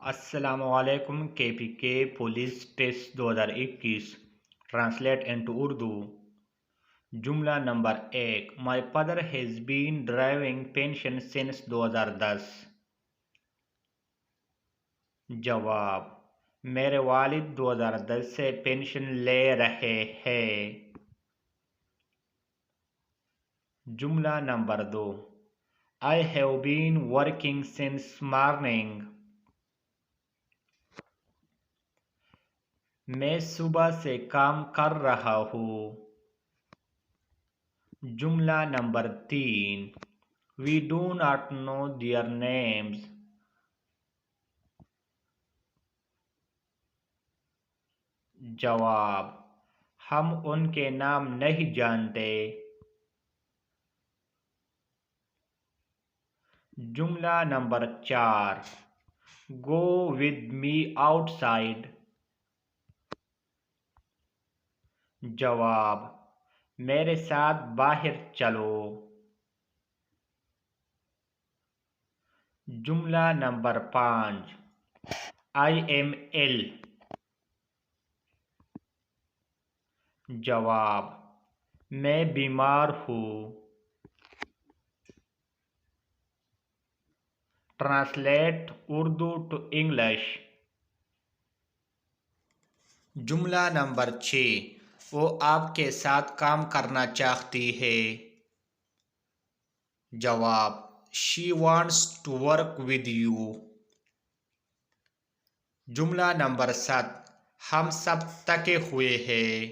السلام علیکم K P K police test 2021 translate into Urdu. جملہ نمبر 1. My father has been driving pension since 2010. جواب: میرے والد 2010 سے پینشن لے رہے ہیں. جملہ number 2. I have been working since morning. میں صبح سے کام کر رہا ہوں. جملہ number 3. We do not know their names. جواب: ہم ان کے نام نہیں جانتے. جملہ number 4. Go with me outside. جواب: میرے ساتھ باہر چلو. جملہ نمبر 5. I am ill. جواب: میں بیمار ہوں. Translate Urdu to English. جملہ نمبر 6. وہ آپ کے ساتھ کام کرنا چاہتی ہے. جواب: She wants to work with you. جملہ نمبر 7. ہم سب تھکے ہوئے ہیں.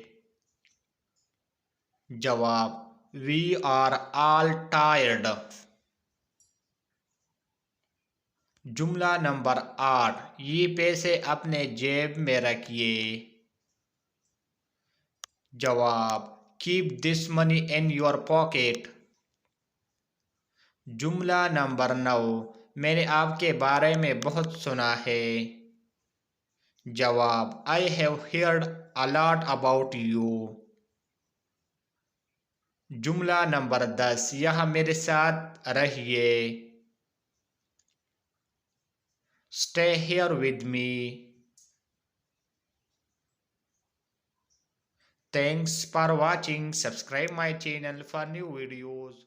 جواب: We are all tired. جملہ نمبر 8. یہ پیسے اپنے جیب میں رکھیے. جواب: Keep this money in your pocket. جملہ نمبر 9. میں نے آپ کے بارے میں بہت سنا ہے. جواب: I have heard a lot about you. جملہ نمبر 10. یہاں میرے ساتھ رہیے. Stay here with me. Thanks for watching. Subscribe my channel for new videos.